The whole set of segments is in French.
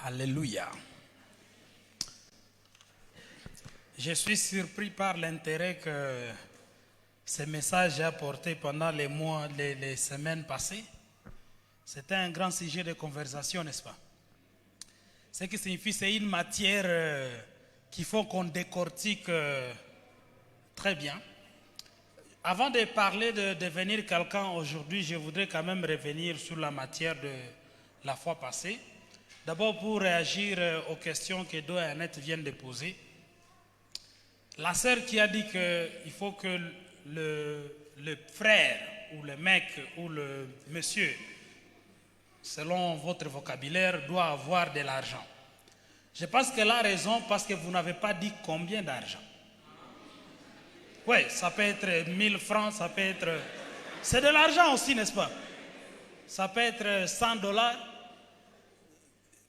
Alléluia. Je suis surpris par l'intérêt que ce message a apporté pendant les mois, les semaines passées. C'était un grand sujet de conversation, n'est-ce pas? Ce qui signifie que c'est une matière qu'il faut qu'on décortique très bien. Avant de parler de devenir quelqu'un aujourd'hui, je voudrais quand même revenir sur la matière de la fois passée. D'abord pour réagir aux questions que Do et Annette viennent de poser. La sœur qui a dit qu'il faut que le frère ou le mec ou le monsieur, selon votre vocabulaire, doit avoir de l'argent. Je pense qu'elle a raison parce que vous n'avez pas dit combien d'argent. Oui, ça peut être 1000 francs, ça peut être... C'est de l'argent aussi, n'est-ce pas? Ça peut être 100 dollars.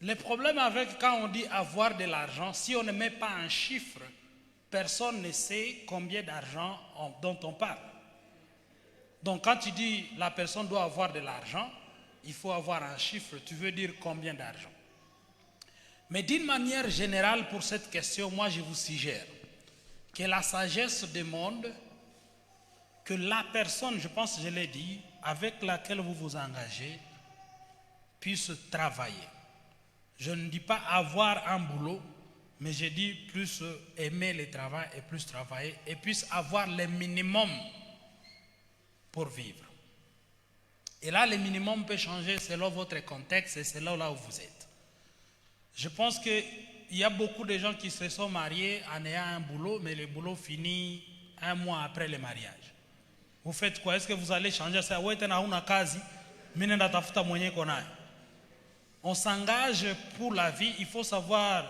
Le problème avec quand on dit avoir de l'argent, si on ne met pas un chiffre, personne ne sait combien d'argent dont on parle. Donc quand tu dis la personne doit avoir de l'argent, il faut avoir un chiffre, tu veux dire combien d'argent. Mais d'une manière générale pour cette question, moi je vous suggère que la sagesse demande que la personne, je pense que je l'ai dit, avec laquelle vous vous engagez, puisse travailler. Je ne dis pas avoir un boulot, mais je dis plus aimer le travail et plus travailler et puisse avoir le minimum pour vivre. Et là, le minimum peut changer selon votre contexte et selon là où vous êtes. Je pense qu'il y a beaucoup de gens qui se sont mariés en ayant un boulot, mais le boulot finit un mois après le mariage. Vous faites quoi? Est-ce que vous allez changer ça? On s'engage pour la vie, il faut savoir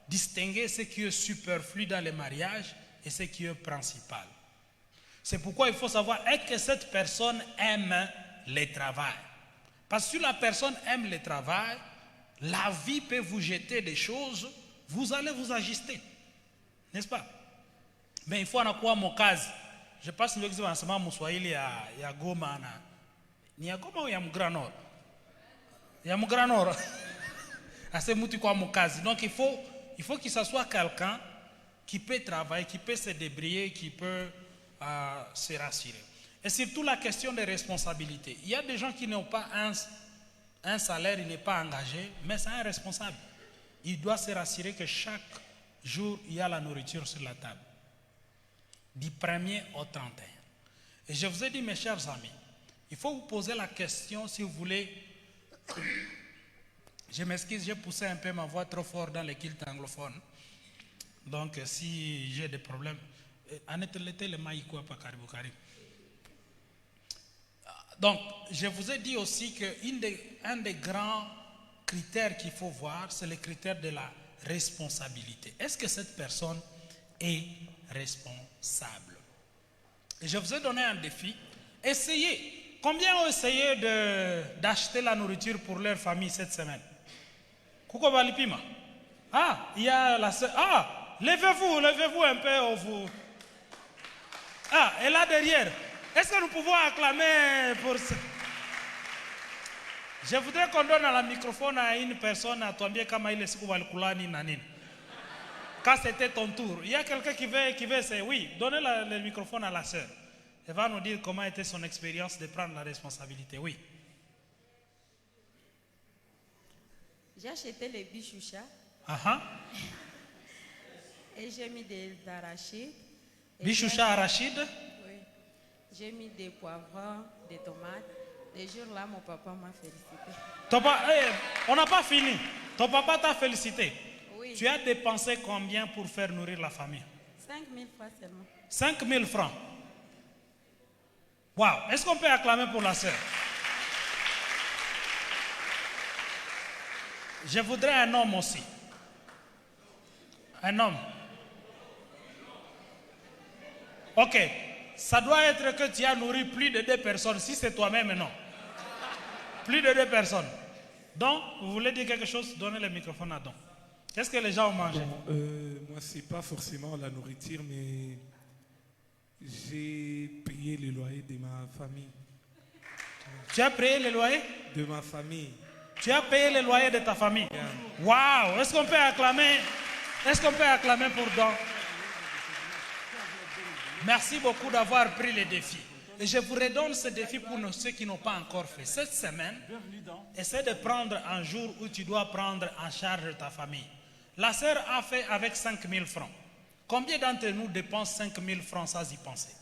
distinguer ce qui est superflu dans le mariage et ce qui est principal. C'est pourquoi il faut savoir est-ce que cette personne aime le travail. Parce que si la personne aime le travail, la vie peut vous jeter des choses, vous allez vous ajuster. N'est-ce pas? Mais il faut en quoi mon cas. Je pense que nous avons un Swahili à Goma. Ni à Goma ou à Grand Nord? Il y a mon grand nord. Donc il faut qu'il soit quelqu'un qui peut travailler, qui peut se débrouiller, qui peut se rassurer. Et surtout la question des responsabilités. Il y a des gens qui n'ont pas un salaire, il n'est pas engagé, mais c'est un responsable. Il doit se rassurer que chaque jour, il y a la nourriture sur la table. Du 1er au 31. Et je vous ai dit, mes chers amis, il faut vous poser la question si vous voulez. Je m'excuse, j'ai poussé un peu ma voix trop fort dans les kilts anglophones. Donc, si j'ai des problèmes, donc, je vous ai dit aussi qu'un des grands critères qu'il faut voir, c'est le critère de la responsabilité. Est-ce que cette personne est responsable? Et je vous ai donné un défi. Essayez. Combien ont essayé d'acheter la nourriture pour leur famille cette semaine? Kouko Balipima? Ah, il y a la sœur. Ah, levez-vous un peu. Vous. Ah, et là derrière. Est-ce que nous pouvons acclamer pour ça? Je voudrais qu'on donne le microphone à une personne à Tombie comme il est Koubalkulani Nanin. Quand c'était ton tour, il y a quelqu'un qui veut essayer. Oui, donnez le microphone à la sœur. Elle va nous dire comment était son expérience de prendre la responsabilité. Oui. J'ai acheté les bichouchas. Et j'ai mis des arachides. Bichoucha arachides? Oui. J'ai mis des poivrons, des tomates. Les jours là, mon papa m'a félicité. On n'a pas fini. Ton papa t'a félicité. Oui. Tu as dépensé combien pour faire nourrir la famille? 5 000 francs seulement. 5 000 francs. Wow, est-ce qu'on peut acclamer pour la sœur? Je voudrais un homme aussi. Un homme. Ok, ça doit être que tu as nourri plus de 2 personnes. Si c'est toi-même, non. Plus de 2 personnes. Donc, vous voulez dire quelque chose? Donnez le microphone à Don. Qu'est-ce que les gens ont mangé? Moi, c'est pas forcément la nourriture, mais j'ai payé le loyer de ma famille. Tu as payé le loyer? De ma famille. Tu as payé le loyer de ta famille. Waouh! Est-ce qu'on peut acclamer? Est-ce qu'on peut acclamer pour Don? Merci beaucoup d'avoir pris le défi. Et je vous redonne ce défi pour ceux qui n'ont pas encore fait. Cette semaine, essaie de prendre un jour où tu dois prendre en charge ta famille. La sœur a fait avec 5 000 francs. Combien d'entre nous dépensent 5 000 francs sans y penser?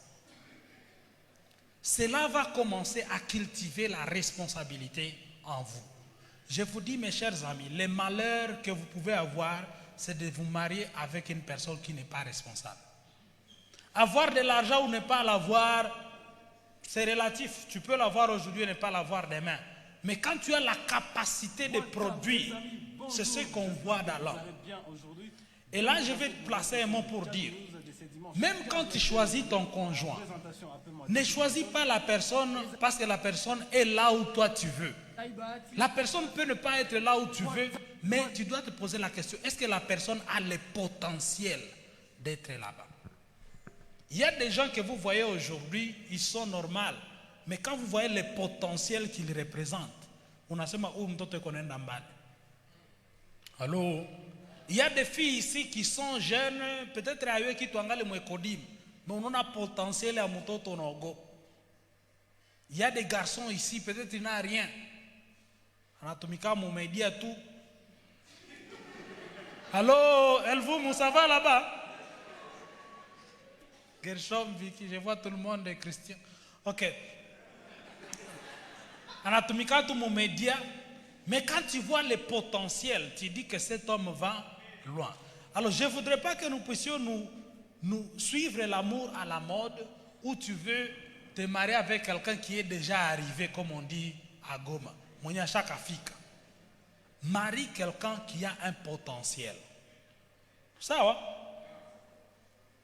Cela va commencer à cultiver la responsabilité en vous. Je vous dis, mes chers amis, les malheurs que vous pouvez avoir, c'est de vous marier avec une personne qui n'est pas responsable. Avoir de l'argent ou ne pas l'avoir, c'est relatif. Tu peux l'avoir aujourd'hui et ne pas l'avoir demain. Mais quand tu as la capacité de produire, c'est ce qu'on voit dans l'homme. Et là, je vais te placer un mot pour dire, même quand tu choisis ton conjoint, ne choisis pas la personne parce que la personne est là où toi tu veux. La personne peut ne pas être là où tu veux, mais tu dois te poser la question, est-ce que la personne a le potentiel d'être là-bas? Il y a des gens que vous voyez aujourd'hui, ils sont normaux, mais quand vous voyez le potentiel qu'ils représentent, on a seulement où on te connaît dans bas. Allô? Il y a des filles ici qui sont jeunes, peut-être à eux qui t'ont le moekodim, mais on a potentiel à moto nogo. Il y a des garçons ici, peut-être ils n'ont rien. Anatomika Moumédia tout. Allô, Elvou, ça va là-bas? Gershom, Vicky, je vois tout le monde est chrétien. Ok. Anatomika tout Moumédia. Mais quand tu vois le potentiel, tu dis que cet homme va loin. Alors je ne voudrais pas que nous puissions nous suivre l'amour à la mode où tu veux te marier avec quelqu'un qui est déjà arrivé, comme on dit à Goma. Monyashaka Fika. Marie quelqu'un qui a un potentiel. Ça va?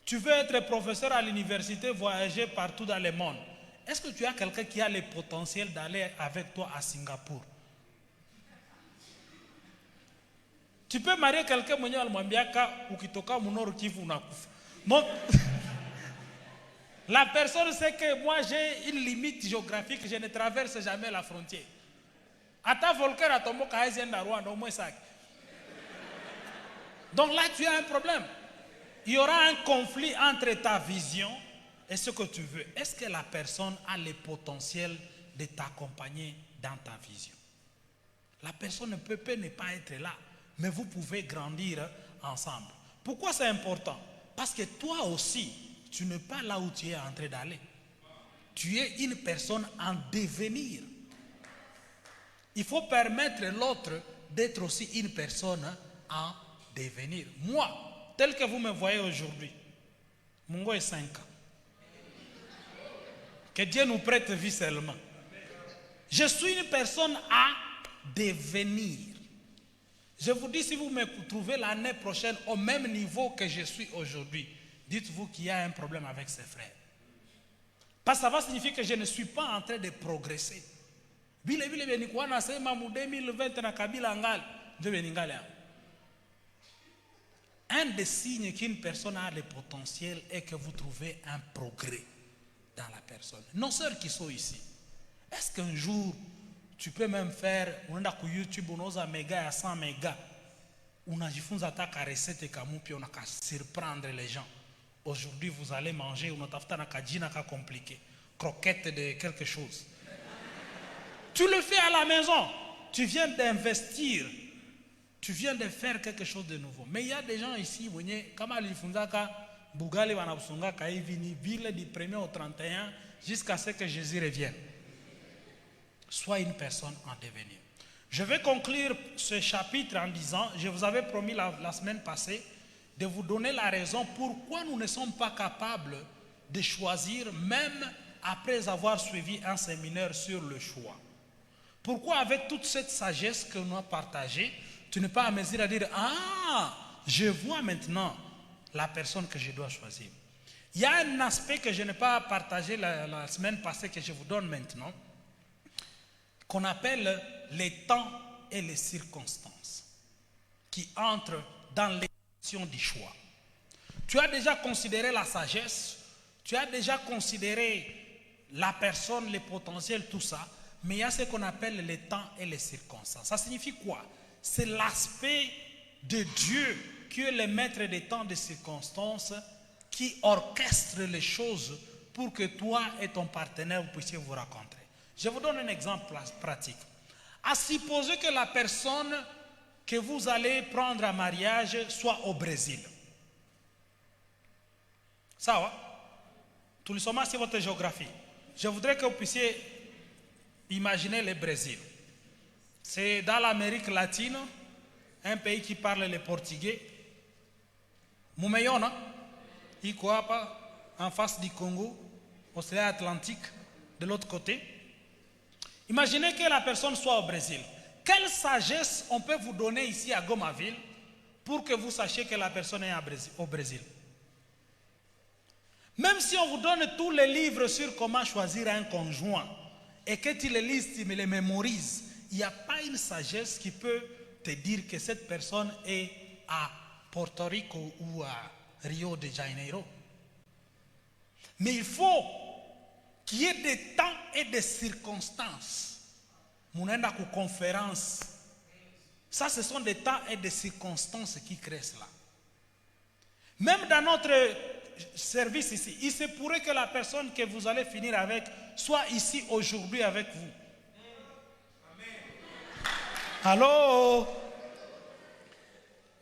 Tu veux être professeur à l'université, voyager partout dans le monde. Est-ce que tu as quelqu'un qui a le potentiel d'aller avec toi à Singapour? Tu peux marier quelqu'un mwenye alimwambiaka ukitoka Munor Kivu unakufa. Donc la personne sait que moi j'ai une limite géographique, je ne traverse jamais la frontière. Ata volker atombo kaezienda Rwanda au moins ça. Donc là tu as un problème. Il y aura un conflit entre ta vision et ce que tu veux. Est-ce que la personne a le potentiel de t'accompagner dans ta vision? La personne ne peut ne pas être là. Mais vous pouvez grandir ensemble. Pourquoi c'est important? Parce que toi aussi, tu n'es pas là où tu es en train d'aller. Tu es une personne en devenir. Il faut permettre l'autre d'être aussi une personne en devenir. Moi, tel que vous me voyez aujourd'hui, mon gars est 5 ans. Que Dieu nous prête vie seulement. Je suis une personne à devenir. Je vous dis, si vous me trouvez l'année prochaine au même niveau que je suis aujourd'hui, dites-vous qu'il y a un problème avec ses frères. Parce que ça va signifier que je ne suis pas en train de progresser. Un des signes qu'une personne a le potentiel est que vous trouvez un progrès dans la personne. Nos sœurs qui sont ici, est-ce qu'un jour, tu peux même faire, on a sur YouTube, on a méga à 100 mégas. On a jifunza ta recette kamu puis on a qu'à surprendre les gens. Aujourd'hui, vous allez manger, on a tafta na kajina ka compliqué, croquette de quelque chose. Tu le fais à la maison. Tu viens d'investir. Tu viens de faire quelque chose de nouveau. Mais il y a des gens ici, vous voyez, comme alifunza ka bugali wanabusunga ka ivini ville du 1er au 31 jusqu'à ce que Jésus revienne. Sois une personne en devenir. Je vais conclure ce chapitre en disant, je vous avais promis la semaine passée de vous donner la raison pourquoi nous ne sommes pas capables de choisir même après avoir suivi un séminaire sur le choix. Pourquoi avec toute cette sagesse que nous avons partagée, tu n'es pas à mesure à dire, ah, je vois maintenant la personne que je dois choisir. Il y a un aspect que je n'ai pas partagé la semaine passée que je vous donne maintenant, qu'on appelle les temps et les circonstances qui entrent dans l'équation du choix. Tu as déjà considéré la sagesse, tu as déjà considéré la personne, les potentiels, tout ça, Mais il y a ce qu'on appelle les temps et les circonstances. Ça signifie quoi? C'est l'aspect de Dieu qui est le maître des temps et des circonstances qui orchestre les choses pour que toi et ton partenaire vous puissiez vous rencontrer. Je vous donne un exemple pratique. À supposer que la personne que vous allez prendre en mariage soit au Brésil. Ça va? Tout le monde, c'est votre géographie. Je voudrais que vous puissiez imaginer le Brésil. C'est dans l'Amérique latine, un pays qui parle le portugais. Mumeyona, en face du Congo, océan Atlantique, de l'autre côté. Imaginez que la personne soit au Brésil. Quelle sagesse on peut vous donner ici à Gomaville pour que vous sachiez que la personne est au Brésil? Même si on vous donne tous les livres sur comment choisir un conjoint et que tu les lises, tu les mémorises, il n'y a pas une sagesse qui peut te dire que cette personne est à Porto Rico ou à Rio de Janeiro. Mais il faut qu'il y ait des temps et des circonstances. Mounenda kou conférence. Ça, ce sont des temps et des circonstances qui créent cela. Même dans notre service ici, il se pourrait que la personne que vous allez finir avec soit ici aujourd'hui avec vous. Allô?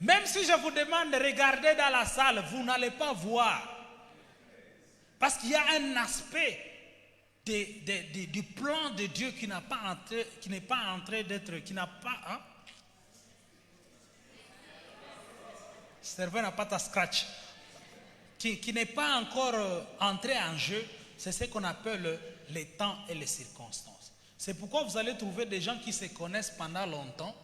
Même si je vous demande de regarder dans la salle, vous n'allez pas voir. Parce qu'il y a un aspect du plan de Dieu qui n'est pas en train d'être, qui n'a pas... Hein? Serveur n'a pas ta scratch. Qui n'est pas encore entré en jeu, c'est ce qu'on appelle les temps et les circonstances. C'est pourquoi vous allez trouver des gens qui se connaissent pendant longtemps.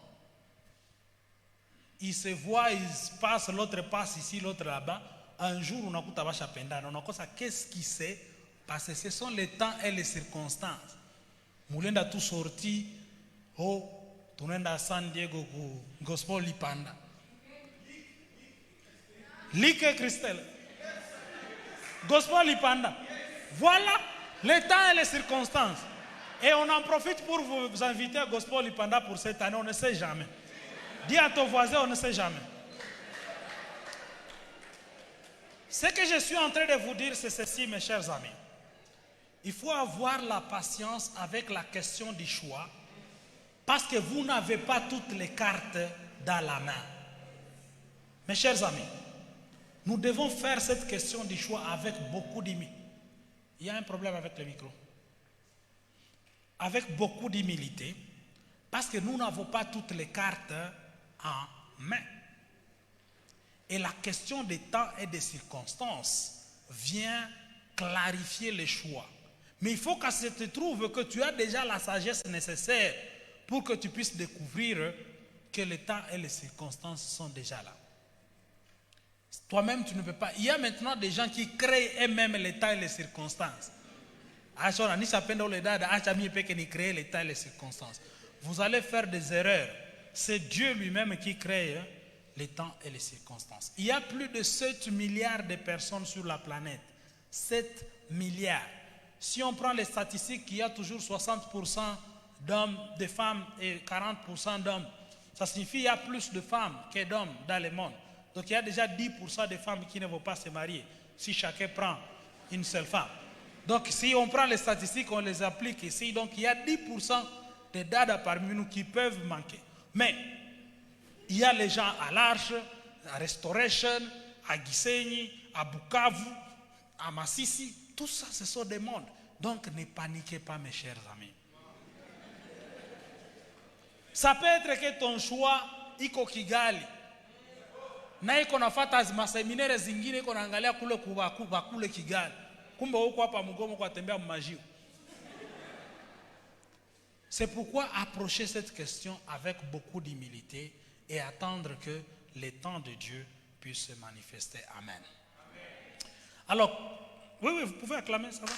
Ils se voient, ils passent, l'autre passe ici, l'autre là-bas. Un jour, on a coupé ta chapenda. On a dit, qu'est-ce qui s'est passé? Ce sont les temps et les circonstances. Moulenda tout sorti, oh, tunenda San Diego, gospel lipanda. Like Christelle. Gospel lipanda. Voilà les temps et les circonstances. Et on en profite pour vous inviter à Gospel lipanda pour cette année. On ne sait jamais. Dis à ton voisin, on ne sait jamais. Ce que je suis en train de vous dire, c'est ceci, mes chers amis. Il faut avoir la patience avec la question du choix, parce que vous n'avez pas toutes les cartes dans la main. Mes chers amis, nous devons faire cette question du choix avec beaucoup d'humilité. Il y a un problème avec le micro. Avec beaucoup d'humilité, parce que nous n'avons pas toutes les cartes en main. Et la question des temps et des circonstances vient clarifier les choix. Mais il faut que ça te trouve que tu as déjà la sagesse nécessaire pour que tu puisses découvrir que les temps et les circonstances sont déjà là. Toi-même, tu ne peux pas. Il y a maintenant des gens qui créent eux-mêmes les temps et les circonstances. Vous allez faire des erreurs. C'est Dieu lui-même qui crée les temps et les circonstances. Il y a plus de 7 milliards de personnes sur la planète. 7 milliards. Si on prend les statistiques, il y a toujours 60% d'hommes, de femmes et 40% d'hommes. Ça signifie qu'il y a plus de femmes que d'hommes dans le monde. Donc il y a déjà 10% de femmes qui ne vont pas se marier si chacun prend une seule femme. Donc si on prend les statistiques, on les applique ici. Donc il y a 10% de dada parmi nous qui peuvent manquer. Mais il y a les gens à l'Arche, à Restoration, à Gisenyi, à Bukavu, à Massissi. Tout ça, ce sont des mondes. Donc ne paniquez pas, mes chers amis. Ça peut être que ton choix iko Kigali. Na iko nafata maseminere zingine iko naangalia kule kubakuba kule Kigali. Kumbe huko hapa Mugomo kwa tembea mmajiu. C'est pourquoi approcher cette question avec beaucoup d'humilité et attendre que les temps de Dieu puissent se manifester. Amen. Amen. Alors, oui, vous pouvez acclamer, ça va?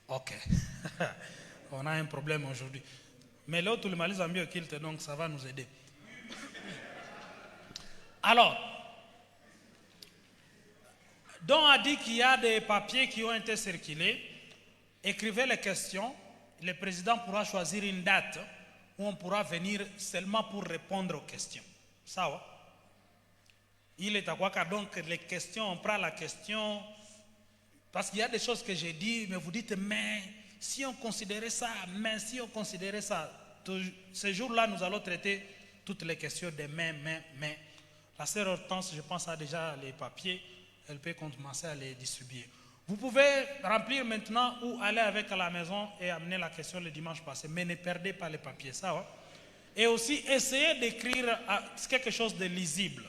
Ok. On a un problème aujourd'hui. Mais l'autre, le malais a mieux qu'il te, donc ça va nous aider. Alors, dont a dit qu'il y a des papiers qui ont été circulés. Écrivez les questions. Le président pourra choisir une date où on pourra venir seulement pour répondre aux questions. Ça va? Il est à quoi? Donc les questions, on prend la question. Parce qu'il y a des choses que j'ai dit, mais vous dites, mais si on considérait ça, ce jour-là, nous allons traiter toutes les questions de mais. La sœur Hortense, je pense, a déjà les papiers. Elle peut commencer à les distribuer. Vous pouvez remplir maintenant ou aller avec à la maison et amener la question le dimanche passé. Mais ne perdez pas les papiers, ça va? Et aussi, essayez d'écrire quelque chose de lisible.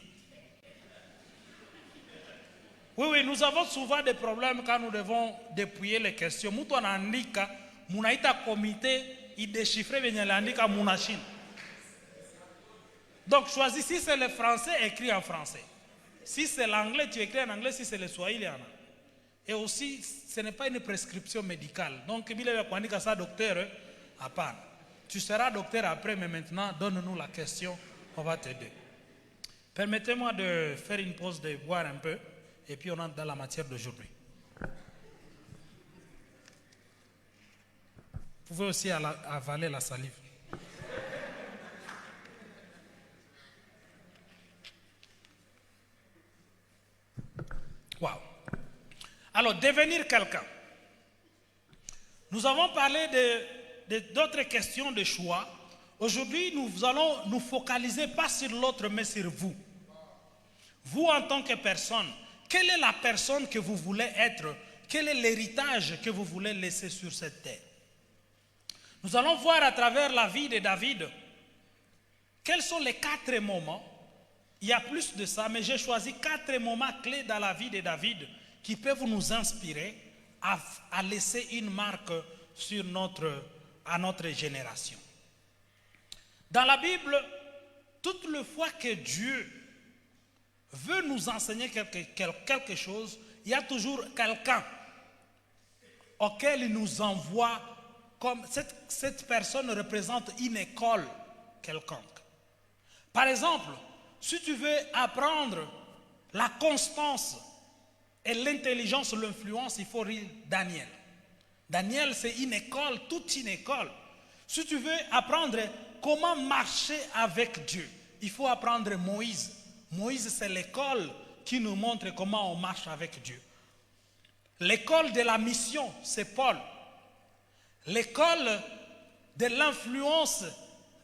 Oui, nous avons souvent des problèmes quand nous devons dépouiller les questions. Mtu anaandika, munaita comité, il déchiffre venye l'andika munachine. Donc choisis, si c'est le français, écris en français. Si c'est l'anglais, tu écris en anglais, si c'est le swahili, en anglais. Et aussi, ce n'est pas une prescription médicale. Donc, il va dire ça, docteur, à part. Tu seras docteur après, mais maintenant, donne-nous la question, on va t'aider. Permettez-moi de faire une pause, de boire un peu, et puis on entre dans la matière d'aujourd'hui. Vous pouvez aussi avaler la salive. Wow. Alors, devenir quelqu'un. Nous avons parlé d'autres questions de choix. Aujourd'hui, nous allons nous focaliser pas sur l'autre, mais sur vous. Vous, en tant que personne, quelle est la personne que vous voulez être? Quel est l'héritage que vous voulez laisser sur cette terre? Nous allons voir à travers la vie de David quels sont les 4 moments. Il y a plus de ça, mais j'ai choisi 4 moments clés dans la vie de David qui peuvent nous inspirer à laisser une marque sur à notre génération. Dans la Bible, toute le fois que Dieu veut nous enseigner quelque chose, il y a toujours quelqu'un auquel il nous envoie, comme cette personne représente une école quelconque. Par exemple, si tu veux apprendre la constance et l'intelligence, l'influence, il faut lire Daniel. Daniel, c'est une école, toute une école. Si tu veux apprendre comment marcher avec Dieu, il faut apprendre Moïse. Moïse, c'est l'école qui nous montre comment on marche avec Dieu. L'école de la mission, c'est Paul. L'école de l'influence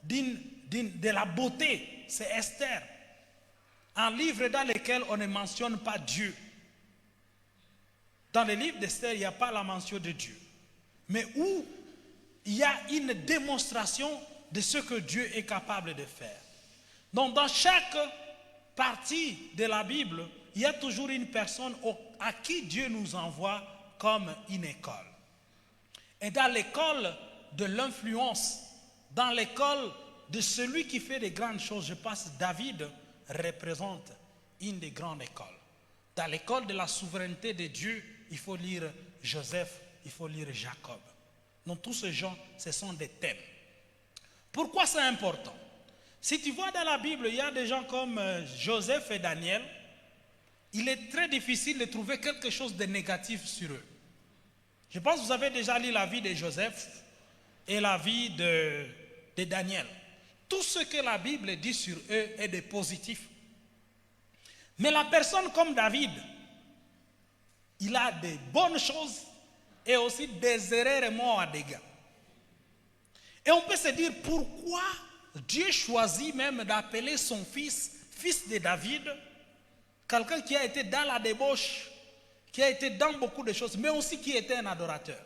de la beauté, c'est Esther. Un livre dans lequel on ne mentionne pas Dieu. Dans le livre d'Esther, il n'y a pas la mention de Dieu. Mais où il y a une démonstration de ce que Dieu est capable de faire. Donc dans chaque partie de la Bible, il y a toujours une personne à qui Dieu nous envoie comme une école. Et dans l'école de l'influence, dans l'école de celui qui fait des grandes choses, je pense que David représente une des grandes écoles. Dans l'école de la souveraineté de Dieu, il faut lire Joseph, il faut lire Jacob. Donc tous ces gens, ce sont des thèmes. Pourquoi c'est important? Si tu vois dans la Bible, il y a des gens comme Joseph et Daniel, il est très difficile de trouver quelque chose de négatif sur eux. Je pense que vous avez déjà lu la vie de Joseph et la vie de Daniel. Tout ce que la Bible dit sur eux est de positif. Mais la personne comme David, il a de bonnes choses et aussi des erreurs et morts à dégâts. Et on peut se dire pourquoi Dieu choisit même d'appeler son fils de David, quelqu'un qui a été dans la débauche, qui a été dans beaucoup de choses, mais aussi qui était un adorateur.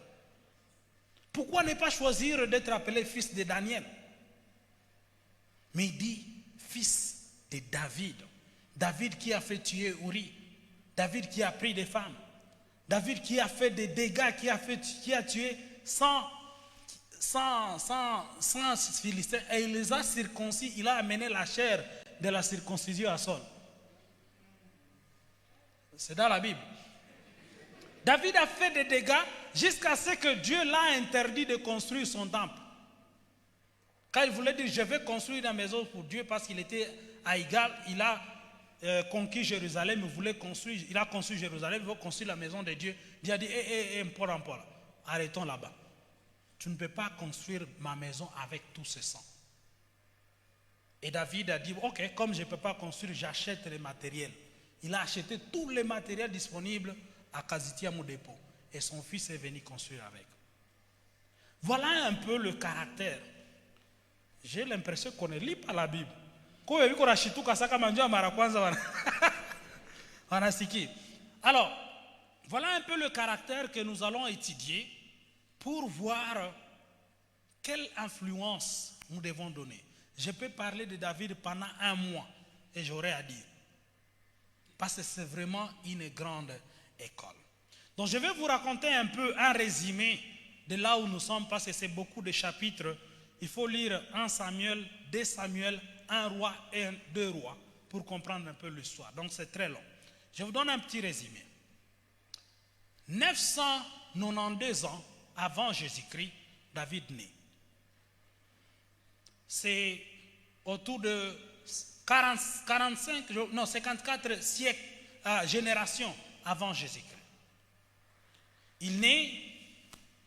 Pourquoi ne pas choisir d'être appelé fils de Daniel? Mais il dit fils de David. David qui a fait tuer Uri. David qui a pris des femmes. David qui a fait des dégâts, qui a tué 100 Philistins. Et il les a circoncis. Il a amené la chair de la circoncision à Saul. C'est dans la Bible. David a fait des dégâts jusqu'à ce que Dieu l'a interdit de construire son temple. Quand il voulait dire je vais construire une maison pour Dieu parce qu'il était à égal, il a conquis Jérusalem, il a construit Jérusalem, il veut construire la maison de Dieu. Dieu a dit, Paul, arrêtons là-bas. Tu ne peux pas construire ma maison avec tout ce sang. Et David a dit, ok, comme je ne peux pas construire, j'achète les matériels. Il a acheté tous les matériels disponibles à Kazitia Moudepo. Et son fils est venu construire avec. Voilà un peu le caractère. J'ai l'impression qu'on ne lit pas la Bible. Alors, voilà un peu le caractère que nous allons étudier pour voir quelle influence nous devons donner. Je peux parler de David pendant un mois et j'aurai à dire. Parce que c'est vraiment une grande école. Donc je vais vous raconter un peu un résumé de là où nous sommes parce que c'est beaucoup de chapitres. Il faut lire 1 Samuel, 2 Samuel, 1 roi et 2 rois pour comprendre un peu l'histoire. Donc c'est très long. Je vous donne un petit résumé. 992 ans avant Jésus-Christ, David naît. C'est autour de 54 siècles, générations avant Jésus-Christ. Il naît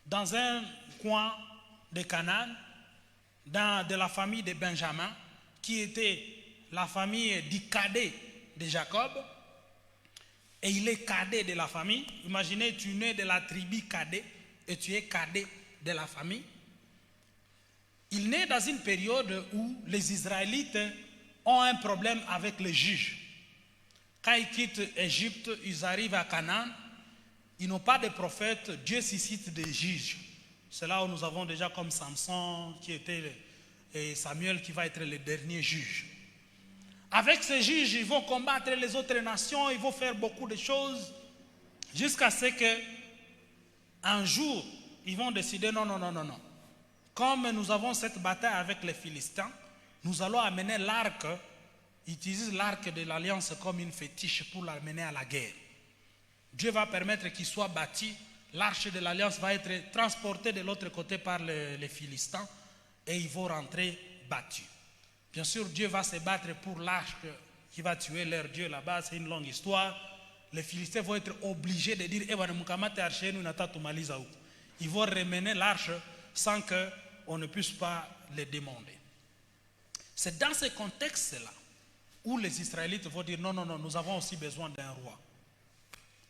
dans un coin de Canaan, de la famille de Benjamin, qui était la famille du cadet de Jacob. Et il est cadet de la famille. Imaginez, tu nais de la tribu cadet et tu es cadet de la famille. Il naît dans une période où les Israélites ont un problème avec les juges. Quand ils quittent Égypte, ils arrivent à Canaan. Ils n'ont pas de prophètes, Dieu suscite des juges. C'est là où nous avons déjà comme Samson et Samuel qui va être le dernier juge. Avec ces juges, ils vont combattre les autres nations, ils vont faire beaucoup de choses, jusqu'à ce qu'un jour, ils vont décider non. Comme nous avons cette bataille avec les Philistins, nous allons amener l'arc, utiliser l'arc de l'alliance comme une fétiche pour l'amener à la guerre. Dieu va permettre qu'il soit bâti, l'arche de l'alliance va être transportée de l'autre côté par les Philistins et ils vont rentrer battus. Bien sûr, Dieu va se battre pour l'arche qui va tuer leur Dieu là-bas, c'est une longue histoire. Les Philistins vont être obligés de dire ils vont ramener l'arche sans qu'on ne puisse pas les demander. C'est dans ce contexte-là où les Israélites vont dire non, nous avons aussi besoin d'un roi.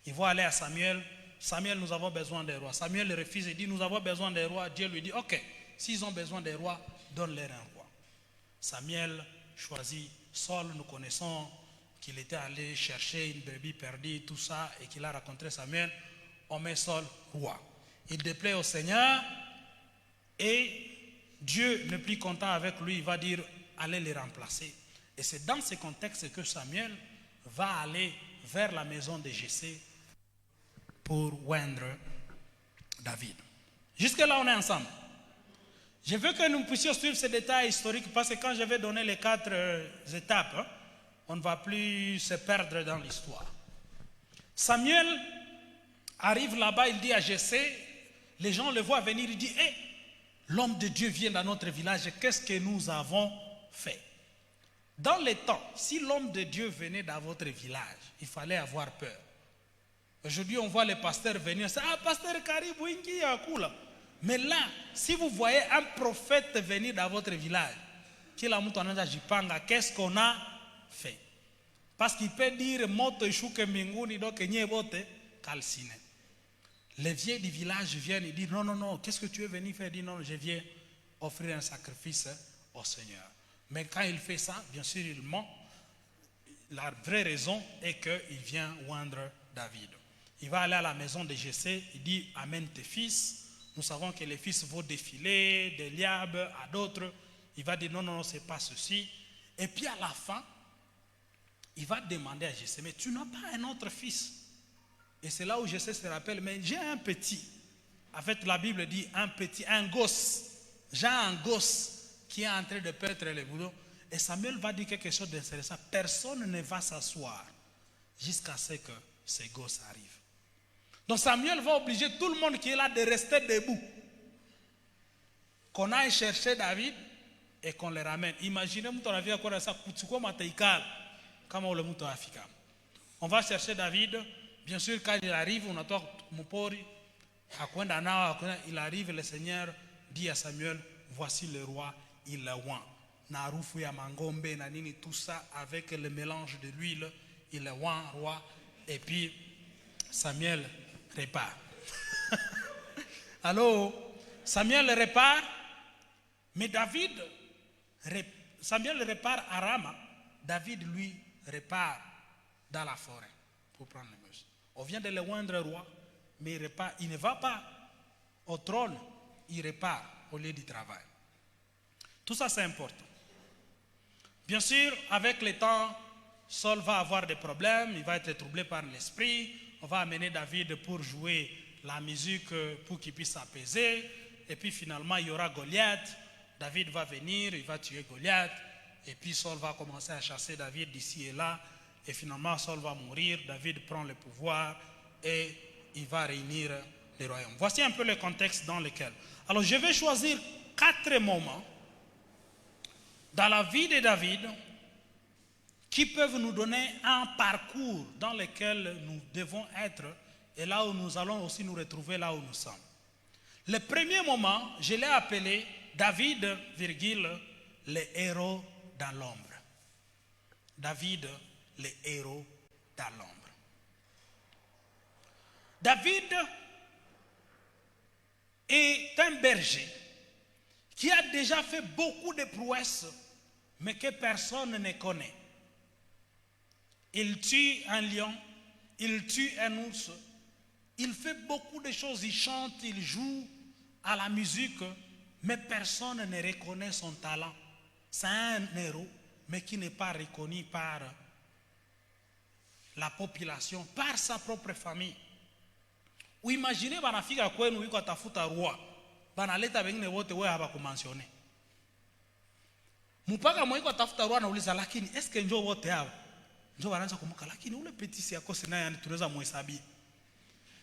Ils vont aller à Samuel. Samuel, nous avons besoin d'un roi. Samuel refuse et dit nous avons besoin d'un roi. Dieu lui dit ok, s'ils ont besoin d'un roi, donne-leur un roi. Samuel choisit Saul. Nous connaissons qu'il était allé chercher une brebis perdue, tout ça, et qu'il a rencontré Samuel. On met Saul roi. Il déplaît au Seigneur et Dieu n'est plus content avec lui. Il va dire allez les remplacer. Et c'est dans ce contexte que Samuel va aller vers la maison de Jessé pour oindre David. Jusque-là, on est ensemble. Je veux que nous puissions suivre ces détails historiques parce que quand je vais donner les 4 étapes, on ne va plus se perdre dans l'histoire. Samuel arrive là-bas, il dit à Jessé, les gens le voient venir, il dit l'homme de Dieu vient dans notre village, qu'est-ce que nous avons fait? Dans les temps, si l'homme de Dieu venait dans votre village, il fallait avoir peur. Aujourd'hui, on voit les pasteurs venir, c'est pasteur Karibu Ingi Yakula. Mais là, si vous voyez un prophète venir dans votre village, qu'est-ce qu'on a fait? Parce qu'il peut dire moto ishuke minguni donc nyebote kalsine. Les vieux du village viennent et disent non, qu'est-ce que tu es venu faire? Il dit non, je viens offrir un sacrifice au Seigneur. Mais quand il fait ça, bien sûr, il ment. La vraie raison est qu'il vient oindre David. Il va aller à la maison de Jessé, il dit amène tes fils. Nous savons que les fils vont défiler d'Eliab à d'autres. Il va dire non, c'est pas ceci. Et puis à la fin, il va demander à Jessé, mais tu n'as pas un autre fils? Et c'est là où Jessé se rappelle, mais j'ai un petit. En fait, la Bible dit un petit, un gosse. J'ai un gosse qui est en train de perdre les boulots. Et Samuel va dire quelque chose d'intéressant. Personne ne va s'asseoir jusqu'à ce que ces gosses arrivent. Donc Samuel va obliger tout le monde qui est là de rester debout. Qu'on aille chercher David et qu'on le ramène. Imaginez, tu as vu à quoi ça, kama ule mtu wa Afrika. On va chercher David. Bien sûr, quand il arrive, on attend Mupori. Il arrive, le Seigneur dit à Samuel, voici le roi, il le oint. Narufu ya mangombe, nanini, tout ça avec le mélange de l'huile, il le oint, roi. Et puis, Samuel répare. Alors, Samuel répare, mais Samuel répare à Rama. David, lui, répare dans la forêt pour prendre les mesures. On vient de le oindre roi, mais il répare. Il ne va pas au trône, il répare au lieu du travail. Tout ça, c'est important. Bien sûr, avec le temps, Saul va avoir des problèmes, il va être troublé par l'esprit. On va amener David pour jouer la musique pour qu'il puisse s'apaiser. Et puis finalement, il y aura Goliath. David va venir, il va tuer Goliath. Et puis Saul va commencer à chasser David d'ici et là. Et finalement, Saul va mourir. David prend le pouvoir et il va réunir le royaume. Voici un peu le contexte dans lequel. Alors, je vais choisir 4 moments dans la vie de David qui peuvent nous donner un parcours dans lequel nous devons être et là où nous allons aussi nous retrouver là où nous sommes. Le premier moment, je l'ai appelé David, le héros dans l'ombre. David, le héros dans l'ombre. David est un berger qui a déjà fait beaucoup de prouesses, mais que personne ne connaît. Il tue un lion, il tue un ours, il fait beaucoup de choses, il chante, il joue à la musique, mais personne ne reconnaît son talent. C'est un héros, mais qui n'est pas reconnu par la population, par sa propre famille. Ou imaginez banafika kwenu yuko atafuta roi, banaleta wengine wote wewe hapa kumensione. Mpaka mwiko atafuta roi anauliza lakini eske njoo wote hapa? Njoo wanaanza kumbuka lakini ule petit si yako sina yani tunaweza muhesabia.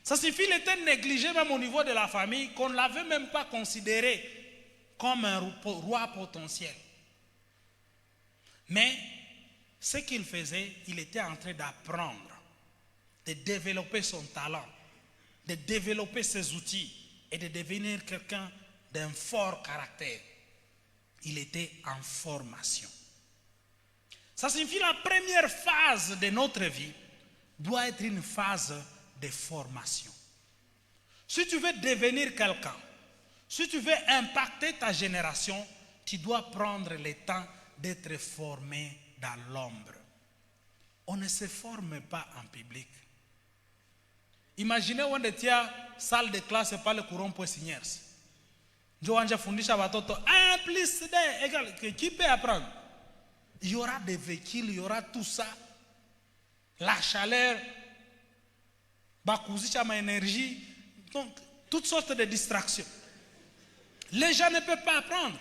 Ça suffit, il était négligé même au niveau de la famille, qu'on ne l'avait même pas considéré comme un roi potentiel. Mais ce qu'il faisait, il était en train d'apprendre, de développer son talent, de développer ses outils et de devenir quelqu'un d'un fort caractère. Il était en formation. Ça signifie la première phase de notre vie doit être une phase de formation. Si tu veux devenir quelqu'un, si tu veux impacter ta génération, tu dois prendre le temps d'être formé dans l'ombre. On ne se forme pas en public. Imaginez on était à salle de classe par le courant pour signer. Je vais fundisha watoto 1 plus 2 égale qui peut apprendre. Il y aura des véhicules, il y aura tout ça. La chaleur, bakuzisha ma énergie, donc toutes sortes de distractions. Les gens ne peuvent pas apprendre.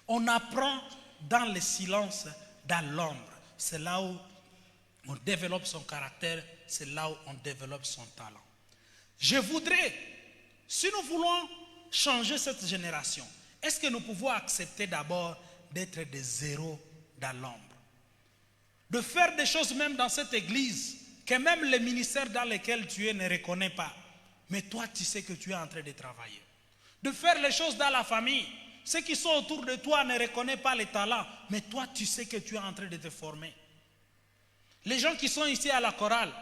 On apprend dans le silence, dans l'ombre. C'est là où on développe son caractère, c'est là où on développe son talent. Je voudrais, si nous voulons changer cette génération, est-ce que nous pouvons accepter d'abord d'être des héros dans l'ombre? De faire des choses même dans cette église que même le ministère dans lequel tu es ne reconnaît pas. Mais toi, tu sais que tu es en train de travailler. De faire les choses dans la famille. Ceux qui sont autour de toi ne reconnaissent pas les talents. Mais toi, tu sais que tu es en train de te former. Les gens qui sont ici à la chorale,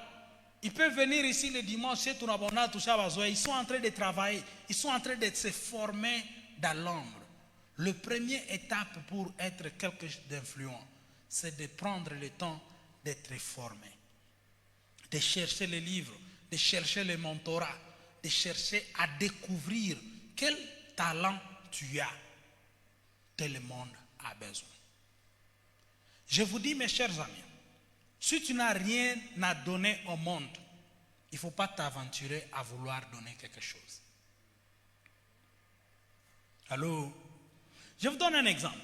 ils peuvent venir ici le dimanche, ils sont en train de travailler. Ils sont en train de se former dans l'ombre. La première étape pour être quelqu'un d'influent, c'est de prendre le temps d'être formé. De chercher les livres, de chercher le mentorat, de chercher à découvrir quel talent tu as. Tout le monde a besoin. Je vous dis, mes chers amis, si tu n'as rien à donner au monde, il ne faut pas t'aventurer à vouloir donner quelque chose. Allô? Je vous donne un exemple.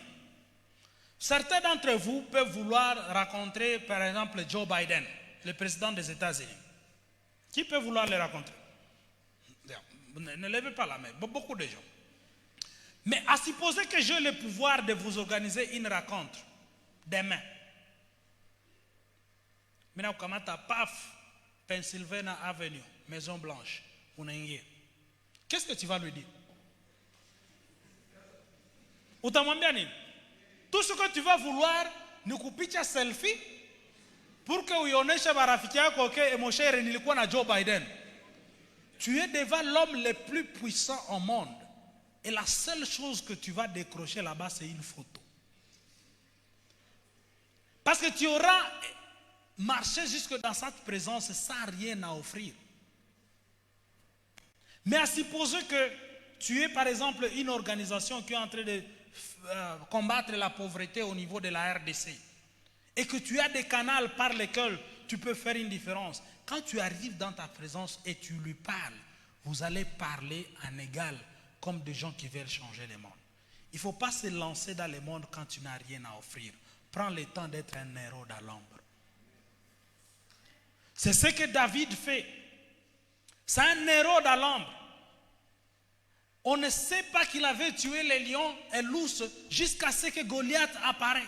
Certains d'entre vous peuvent vouloir rencontrer, par exemple, Joe Biden, le président des États-Unis. Qui peut vouloir le rencontrer? Ne levez pas la main, beaucoup de gens. Mais à supposer que j'ai le pouvoir de vous organiser une rencontre demain. Maintenant, comment t'as paf, Pennsylvania Avenue, Maison Blanche, qu'est-ce que tu vas lui dire? Tout ce que tu vas vouloir, nous couper un selfie pour que uioneshe marafiki yako que mon cher nilikuwa na Joe Biden. Tu es devant l'homme le plus puissant au monde. Et la seule chose que tu vas décrocher là-bas, c'est une photo. Parce que tu auras marché jusque dans cette présence sans rien à offrir. Mais à supposer que tu es par exemple une organisation qui est en train de combattre la pauvreté au niveau de la RDC et que tu as des canaux par lesquels tu peux faire une différence. Quand tu arrives dans ta présence et tu lui parles, vous allez parler en égal comme des gens qui veulent changer le monde. Il ne faut pas se lancer dans le monde quand tu n'as rien à offrir. Prends le temps d'être un héros dans l'ombre. C'est ce que David fait. C'est un héros dans l'ombre. On ne sait pas qu'il avait tué les lions et l'ours jusqu'à ce que Goliath apparaît.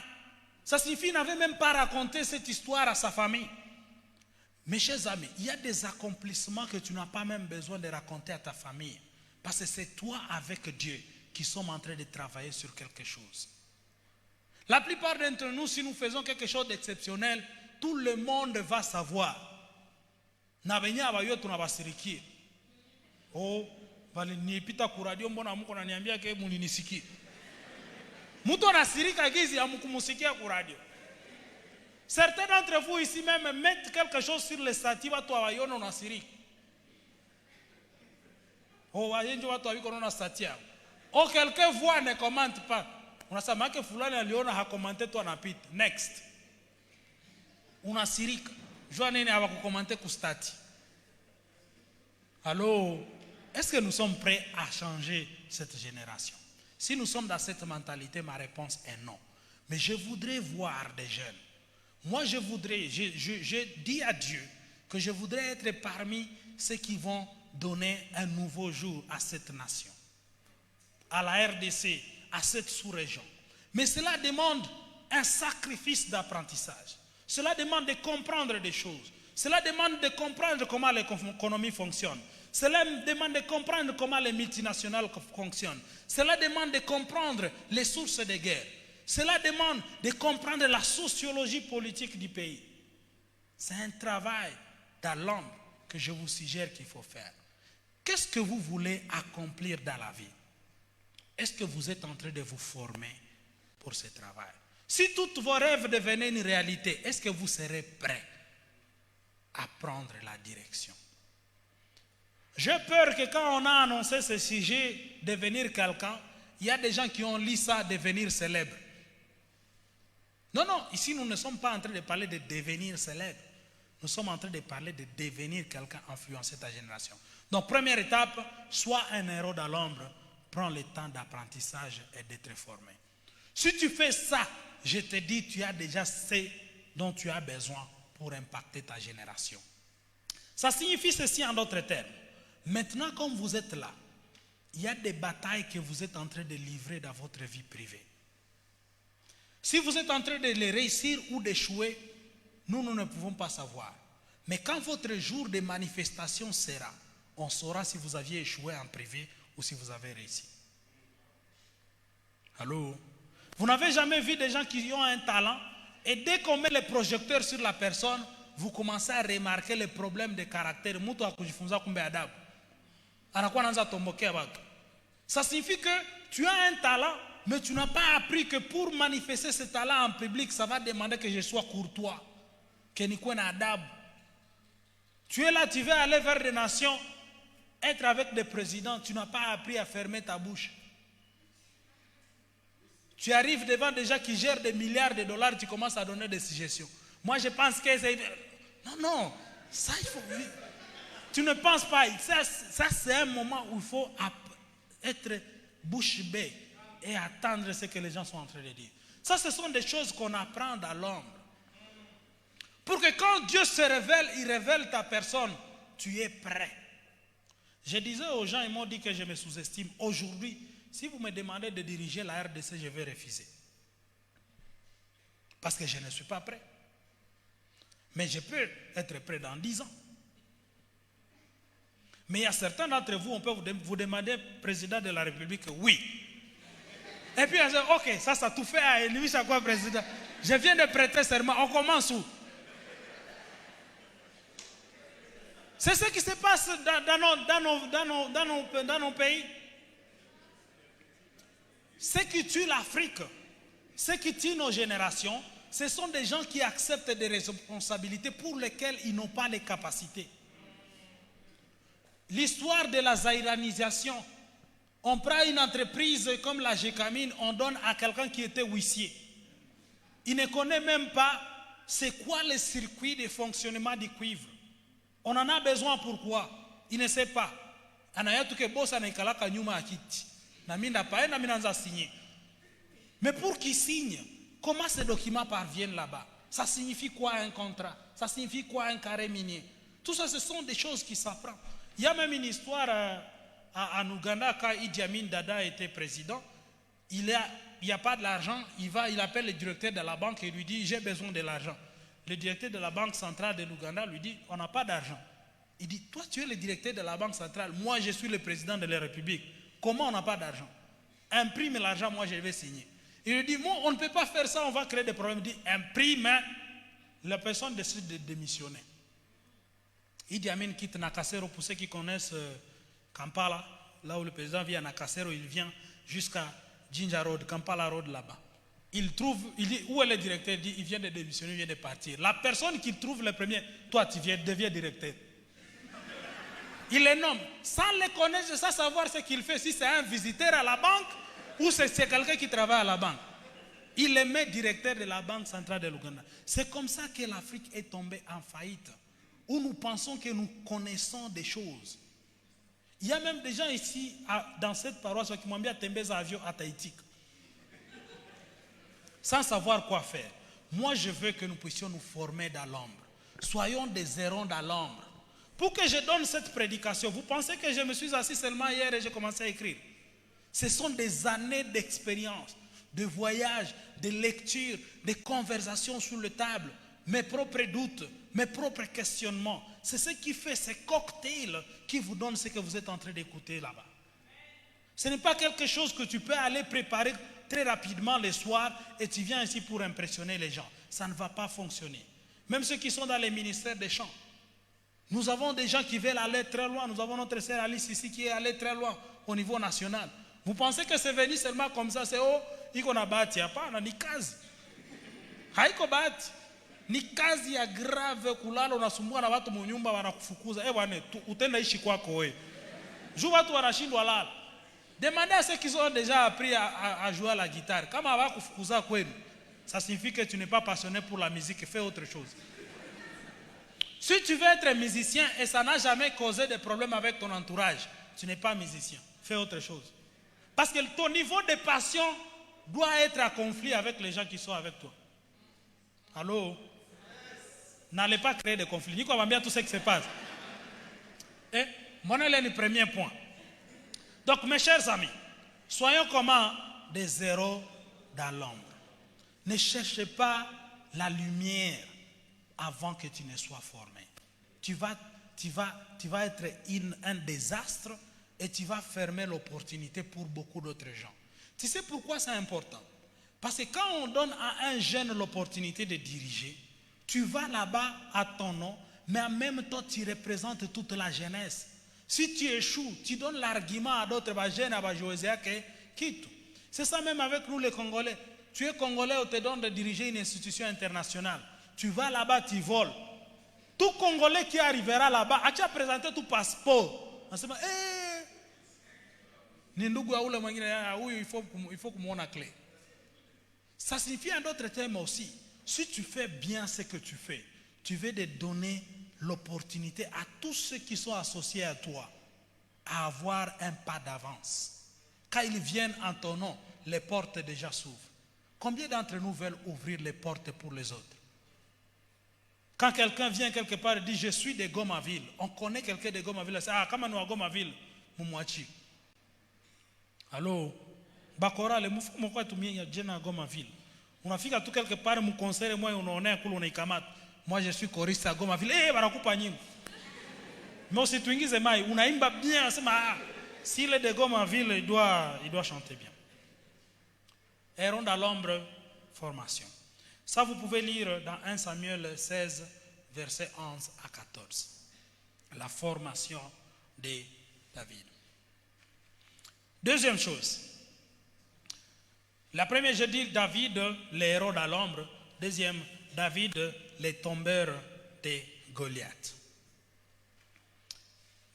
Ça signifie qu'il n'avait même pas raconté cette histoire à sa famille. Mes chers amis, il y a des accomplissements que tu n'as pas même besoin de raconter à ta famille. Parce que c'est toi avec Dieu qui sommes en train de travailler sur quelque chose. La plupart d'entre nous, si nous faisons quelque chose d'exceptionnel, tout le monde va savoir. Oh, nipita kuradio mbona muko naniambia ke muninisikie. Mtu anasirika gizi amukumusikia kuradio. Certains d'entre vous ici même mettent quelque chose sur le statut watu hawaiona unasirika. Oh, wajenje watu hawiko na statut. Oh, quelqu'un voit ne commente pas. Unasema ke fulani aliona hakomante tu anapita. Next. Unasirika. Jua nini hawakukomante ku statut. Alors, est-ce que nous sommes prêts à changer cette génération? Si nous sommes dans cette mentalité, ma réponse est non. Mais je voudrais voir des jeunes. Moi, je dis à Dieu que je voudrais être parmi ceux qui vont donner un nouveau jour à cette nation, à la RDC, à cette sous-région. Mais cela demande un sacrifice d'apprentissage. Cela demande de comprendre des choses. Cela demande de comprendre comment l'économie fonctionne. Cela demande de comprendre comment les multinationales fonctionnent. Cela demande de comprendre les sources des guerres. Cela demande de comprendre la sociologie politique du pays. C'est un travail dans l'ombre que je vous suggère qu'il faut faire. Qu'est-ce que vous voulez accomplir dans la vie? Est-ce que vous êtes en train de vous former pour ce travail? Si tous vos rêves devenaient une réalité, est-ce que vous serez prêts à prendre la direction? J'ai peur que quand on a annoncé ce sujet, devenir quelqu'un, il y a des gens qui ont lu ça, devenir célèbre. Non, non, ici nous ne sommes pas en train de parler de devenir célèbre. Nous sommes en train de parler de devenir quelqu'un influencer ta génération. Donc première étape, sois un héros dans l'ombre, prends le temps d'apprentissage et d'être formé. Si tu fais ça, je te dis, tu as déjà ce dont tu as besoin pour impacter ta génération. Ça signifie ceci en d'autres termes. Maintenant, comme vous êtes là, il y a des batailles que vous êtes en train de livrer dans votre vie privée. Si vous êtes en train de les réussir ou d'échouer, nous ne pouvons pas savoir. Mais quand votre jour de manifestation sera, on saura si vous aviez échoué en privé ou si vous avez réussi. Allô? Vous n'avez jamais vu des gens qui ont un talent et dès qu'on met les projecteurs sur la personne, vous commencez à remarquer les problèmes de caractère. Ça signifie que tu as un talent, mais tu n'as pas appris que pour manifester ce talent en public, ça va demander que je sois courtois, que je sois adab. Tu es là, tu veux aller vers des nations, être avec des présidents, tu n'as pas appris à fermer ta bouche. Tu arrives devant des gens qui gèrent des milliards de dollars, tu commences à donner des suggestions. Moi, je pense que c'est... Non, non, ça, il faut... Tu ne penses pas. Ça c'est un moment où il faut être bouche bée et attendre ce que les gens sont en train de dire. Ça, ce sont des choses qu'on apprend dans l'ombre. Pour que quand Dieu se révèle, il révèle ta personne, tu es prêt. Je disais aux gens, ils m'ont dit que je me sous-estime. Aujourd'hui, si vous me demandez de diriger la RDC, je vais refuser. Parce que je ne suis pas prêt. Mais je peux être prêt dans 10 ans. Mais il y a certains d'entre vous, on peut vous demander, président de la République, oui. Et puis, on dit, ok, ça tout fait à lui, c'est quoi, président? Je viens de prêter serment, on commence où? C'est ce qui se passe dans nos pays. Ce qui tue l'Afrique, ce qui tue nos générations, ce sont des gens qui acceptent des responsabilités pour lesquelles ils n'ont pas les capacités. L'histoire de la zaïranisation, on prend une entreprise comme la Gécamine, on donne à quelqu'un qui était huissier. Il ne connaît même pas c'est quoi le circuit de fonctionnement du cuivre. On en a besoin pourquoi? Il ne sait pas. Mais pour qu'il signe, comment ces documents parviennent là-bas? Ça signifie quoi un contrat? Ça signifie quoi un carré minier? Tout ça, ce sont des choses qui s'apprennent. Il y a même une histoire en Ouganda, quand Idi Amin Dada était président, il n'y a pas de l'argent, il appelle le directeur de la banque et lui dit, j'ai besoin de l'argent. Le directeur de la banque centrale de l'Ouganda lui dit, on n'a pas d'argent. Il dit, toi tu es le directeur de la banque centrale, moi je suis le président de la République. Comment on n'a pas d'argent? Imprime l'argent, moi je vais signer. Il lui dit, moi on ne peut pas faire ça, on va créer des problèmes. Il dit, imprime, la personne décide de démissionner. Idi Amin quitte Nakasero, pour ceux qui connaissent Kampala, là où le président vit à Nakasero, il vient jusqu'à Jinja Road, Kampala Road là-bas. Il dit, où est le directeur? Il dit, il vient de démissionner, il vient de partir. La personne qu'il trouve le premier, toi tu deviens directeur. Il les nomme, sans les connaître, sans savoir ce qu'il fait, si c'est un visiteur à la banque ou c'est quelqu'un qui travaille à la banque. Il les met directeur de la Banque centrale de l'Ouganda. C'est comme ça que l'Afrique est tombée en faillite, où nous pensons que nous connaissons des choses. Il y a même des gens ici, dans cette paroisse, qui m'ont mis à Tembeza avion à Tahiti, sans savoir quoi faire. Moi, je veux que nous puissions nous former dans l'ombre. Soyons des hérons dans l'ombre. Pour que je donne cette prédication, vous pensez que je me suis assis seulement hier et j'ai commencé à écrire? Ce sont des années d'expérience, de voyage, de lecture, de conversations sur la table, mes propres doutes, mes propres questionnements. C'est ce qui fait ces cocktails qui vous donnent ce que vous êtes en train d'écouter là-bas. Ce n'est pas quelque chose que tu peux aller préparer très rapidement le soir et tu viens ici pour impressionner les gens. Ça ne va pas fonctionner. Même ceux qui sont dans les ministères des champs. Nous avons des gens qui veulent aller très loin. Nous avons notre sœur Alice ici qui est allée très loin au niveau national. Vous pensez que c'est venu seulement comme ça? C'est oh, iko na bahati hapana, ni kazi. Haiko bahati. Ni kazi ya grave kulala unasumbua na watu munyumba wanakufukuza. Bwana, utenda ishi kwako wewe. Juu watu wanashindwa lala. Demandez à ceux qui ont déjà appris à jouer à la guitare. Kama hawakufukuza kwenu, ça signifie que tu n'es pas passionné pour la musique, fais autre chose. Si tu veux être musicien et ça n'a jamais causé de problème avec ton entourage, tu n'es pas musicien. Fais autre chose. Parce que ton niveau de passion doit être en conflit avec les gens qui sont avec toi. Allô? N'allez pas créer de conflits. Nico va bien tout ce qui se passe. Et mon est le premier point. Donc mes chers amis, soyons comment? Des héros dans l'ombre. Ne cherchez pas la lumière avant que tu ne sois formé. Tu vas être un désastre et tu vas fermer l'opportunité pour beaucoup d'autres gens. Tu sais pourquoi c'est important? Parce que quand on donne à un jeune l'opportunité de diriger, tu vas là-bas à ton nom, mais en même temps tu représentes toute la jeunesse. Si tu échoues, tu donnes l'argument à d'autres jeunes, à Josia que quitte. C'est ça même avec nous les Congolais. Tu es Congolais, on te donne de diriger une institution internationale. Tu vas là-bas, tu voles. Tout Congolais qui arrivera là-bas, as-tu présenté ton passeport? On se dit, il faut que mon clé. Ça signifie en d'autres termes aussi, si tu fais bien ce que tu fais, tu veux te donner l'opportunité à tous ceux qui sont associés à toi à avoir un pas d'avance. Quand ils viennent en ton nom, les portes déjà s'ouvrent. Combien d'entre nous veulent ouvrir les portes pour les autres? Quand quelqu'un vient quelque part et dit je suis de Gomaville, on connaît quelqu'un de Gomaville, ah, comment nous à Gomaville, Moumouachi. Allô? Bakora, le mouffou moukou tumie ya jena Gomaville. Unafika tu quelque part, mu conseil moi on est kulu on ikamata. Moi, je suis choriste à Goma Ville. Eh, barakupa nyimbo. Mais aussi, tuingize mai, unaimba bien. S'il est de Goma Ville, il doit chanter bien. Héron dans l'ombre, formation. Ça, vous pouvez lire dans 1 Samuel 16, versets 11 à 14. La formation de David. Deuxième chose. La première, je dis David, les héros dans l'ombre. Deuxième, David, les tombeurs de Goliath.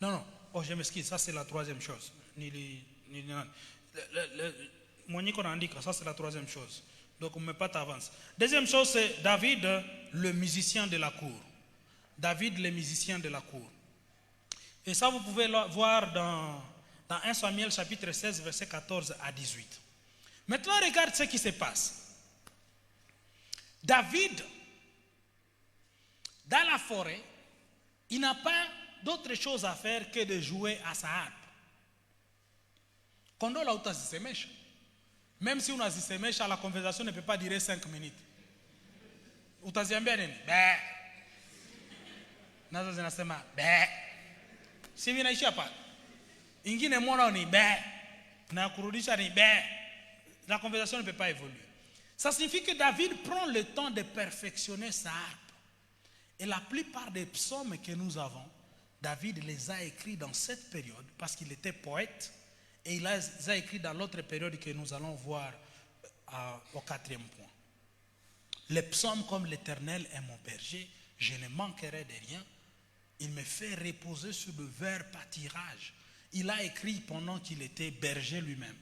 Non. Oh, je m'excuse, ça c'est la troisième chose. Ça c'est la troisième chose. Donc, on ne met pas d'avance. Deuxième chose, c'est David, le musicien de la cour. David, le musicien de la cour. Et ça, vous pouvez le voir dans 1 Samuel chapitre 16, verset 14 à 18. Maintenant, regarde ce qui se passe. David, dans la forêt, il n'a pas d'autre chose à faire que de jouer à sa harpe. Quand on a utazisemesha, même si on a zisemesha, la conversation ne peut pas durer 5 minutes. Utaziambia nini? Be. Nazo zinasema be. Si vinaishia pale. Ingine mwana ni be. Na kurudisha ni be. La conversation ne peut pas évoluer. Ça signifie que David prend le temps de perfectionner sa harpe. Et la plupart des psaumes que nous avons, David les a écrits dans cette période parce qu'il était poète. Et il les a écrits dans l'autre période que nous allons voir au 4e point. Les psaumes comme l'Éternel est mon berger, je ne manquerai de rien. Il me fait reposer sur le vert pâturage. Il a écrit pendant qu'il était berger lui-même.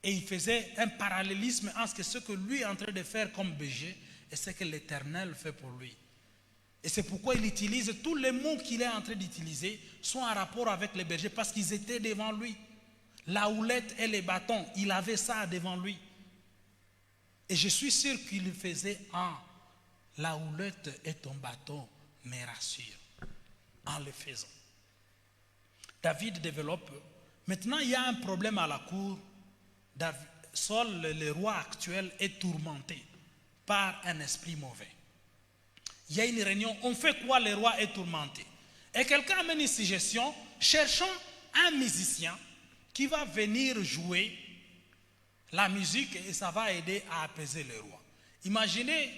Et il faisait un parallélisme entre ce que lui est en train de faire comme berger et ce que l'Éternel fait pour lui. Et c'est pourquoi il utilise tous les mots qu'il est en train d'utiliser sont en rapport avec les bergers parce qu'ils étaient devant lui. La houlette et les bâtons, il avait ça devant lui. Et je suis sûr qu'il faisait la houlette et ton bâton me rassure en le faisant. David développe. Maintenant, il y a un problème à la cour. Saul, le roi actuel, est tourmenté par un esprit mauvais. Il y a une réunion. On fait quoi? Le roi est tourmenté. Et quelqu'un amène une suggestion. Cherchons un musicien qui va venir jouer la musique et ça va aider à apaiser le roi. Imaginez,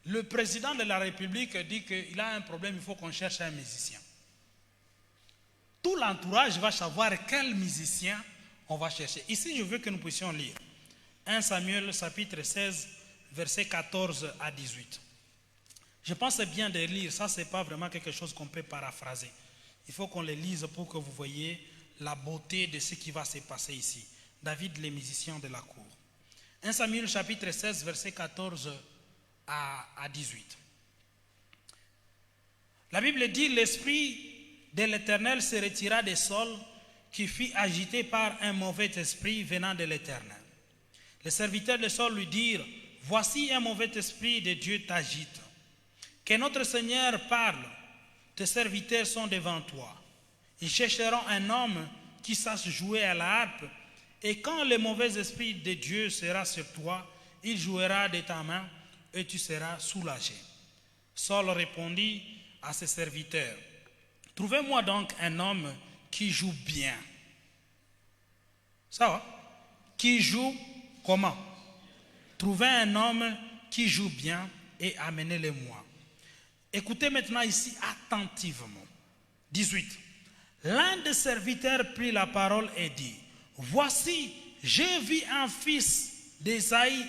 le président de la République dit qu'il a un problème, il faut qu'on cherche un musicien. Tout l'entourage va savoir quel musicien on va chercher. Ici, je veux que nous puissions lire 1 Samuel chapitre 16, versets 14 à 18. Je pense bien de lire, ça c'est pas vraiment quelque chose qu'on peut paraphraser. Il faut qu'on le lise pour que vous voyez la beauté de ce qui va se passer ici. David, les musiciens de la cour. 1 Samuel chapitre 16, versets 14 à 18. La Bible dit, l'esprit de l'Éternel se retira de Saul, qui fut agité par un mauvais esprit venant de l'Éternel. Les serviteurs de Saul lui dirent, voici un mauvais esprit de Dieu t'agite. Que notre Seigneur parle, tes serviteurs sont devant toi. Ils chercheront un homme qui sache jouer à la harpe, et quand le mauvais esprit de Dieu sera sur toi, il jouera de ta main, et tu seras soulagé. Saul répondit à ses serviteurs, trouvez-moi donc un homme qui joue bien. Ça va? Qui joue comment? Trouvez un homme qui joue bien et amenez-le-moi. Écoutez maintenant ici attentivement. 18. L'un des serviteurs prit la parole et dit, voici, j'ai vu un fils d'Ésaïe,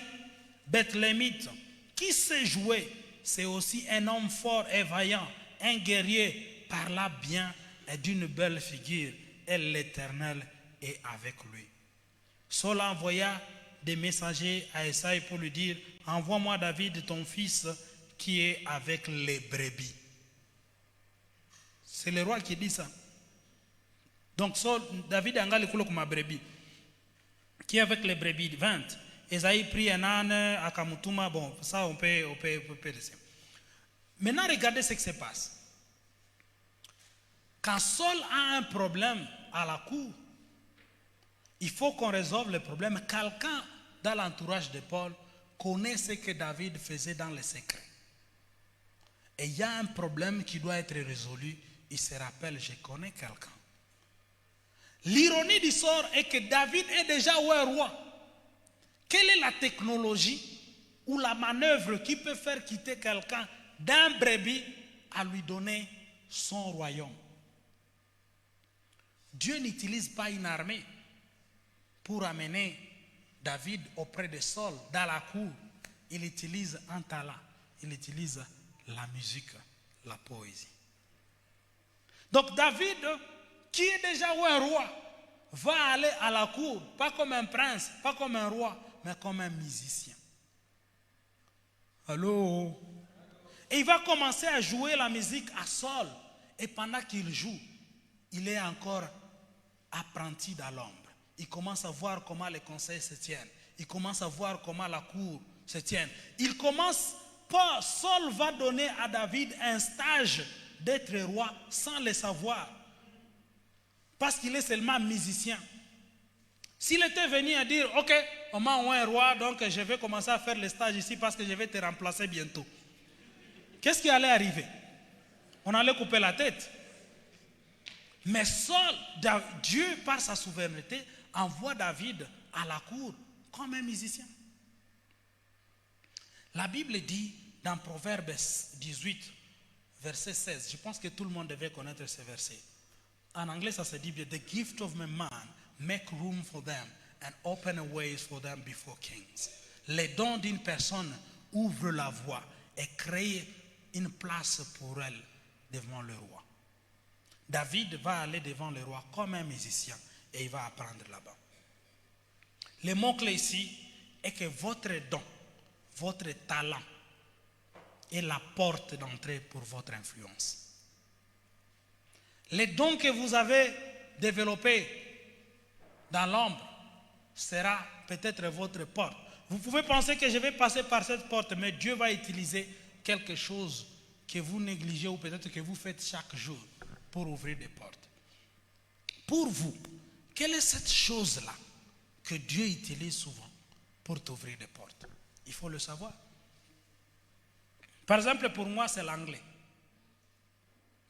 Bethlémite, qui sait jouer. C'est aussi un homme fort et vaillant, un guerrier, parla bien et d'une belle figure, et l'Éternel est avec lui. Saul envoya des messagers à Ésaïe pour lui dire, envoie-moi David, ton fils, qui est avec les brebis. C'est le roi qui dit ça. Donc David angali kule kuma brebis. Qui est avec les brebis? 20. Ésaïe prit un âne, akamutuma. Bon, ça on peut laisser. Maintenant, regardez ce qui se passe. Quand Saul a un problème à la cour, il faut qu'on résolve le problème. Quelqu'un dans l'entourage de Paul connaît ce que David faisait dans le secret. et il y a un problème qui doit être résolu, il se rappelle, je connais quelqu'un. L'ironie du sort est que David est déjà un roi. Quelle est la technologie ou la manœuvre qui peut faire quitter quelqu'un d'un brebis à lui donner son royaume? Dieu n'utilise pas une armée pour amener David auprès de Saul dans la cour. Il utilise un talent, il utilise la musique, la poésie. Donc David, qui est déjà un roi, va aller à la cour, pas comme un prince, pas comme un roi, mais comme un musicien. Allô? Et il va commencer à jouer la musique à Saul. Et pendant qu'il joue, il est encore apprenti dans l'ombre. Il commence à voir comment les conseils se tiennent. Il commence à voir comment la cour se tient. Saul va donner à David un stage d'être roi sans le savoir. Parce qu'il est seulement musicien. S'il était venu à dire, ok, on m'a envoyé un roi, donc je vais commencer à faire le stage ici parce que je vais te remplacer bientôt. Qu'est-ce qui allait arriver? On allait couper la tête. Mais Saul, Dieu, par sa souveraineté, envoie David à la cour comme un musicien. La Bible dit dans Proverbe 18, verset 16, je pense que tout le monde devait connaître ce verset. En anglais, ça se dit, the gift of a man make room for them and open ways for them before kings. Les dons d'une personne ouvrent la voie et créent une place pour elle devant le roi. David va aller devant le roi comme un musicien et il va apprendre là-bas. Le mot-clé ici est que votre don, votre talent est la porte d'entrée pour votre influence. Les dons que vous avez développés dans l'ombre sera peut-être votre porte. Vous pouvez penser que je vais passer par cette porte, mais Dieu va utiliser quelque chose que vous négligez ou peut-être que vous faites chaque jour pour ouvrir des portes. Pour vous, quelle est cette chose-là que Dieu utilise souvent pour t'ouvrir des portes? Il faut le savoir. Par exemple, pour moi, c'est l'anglais.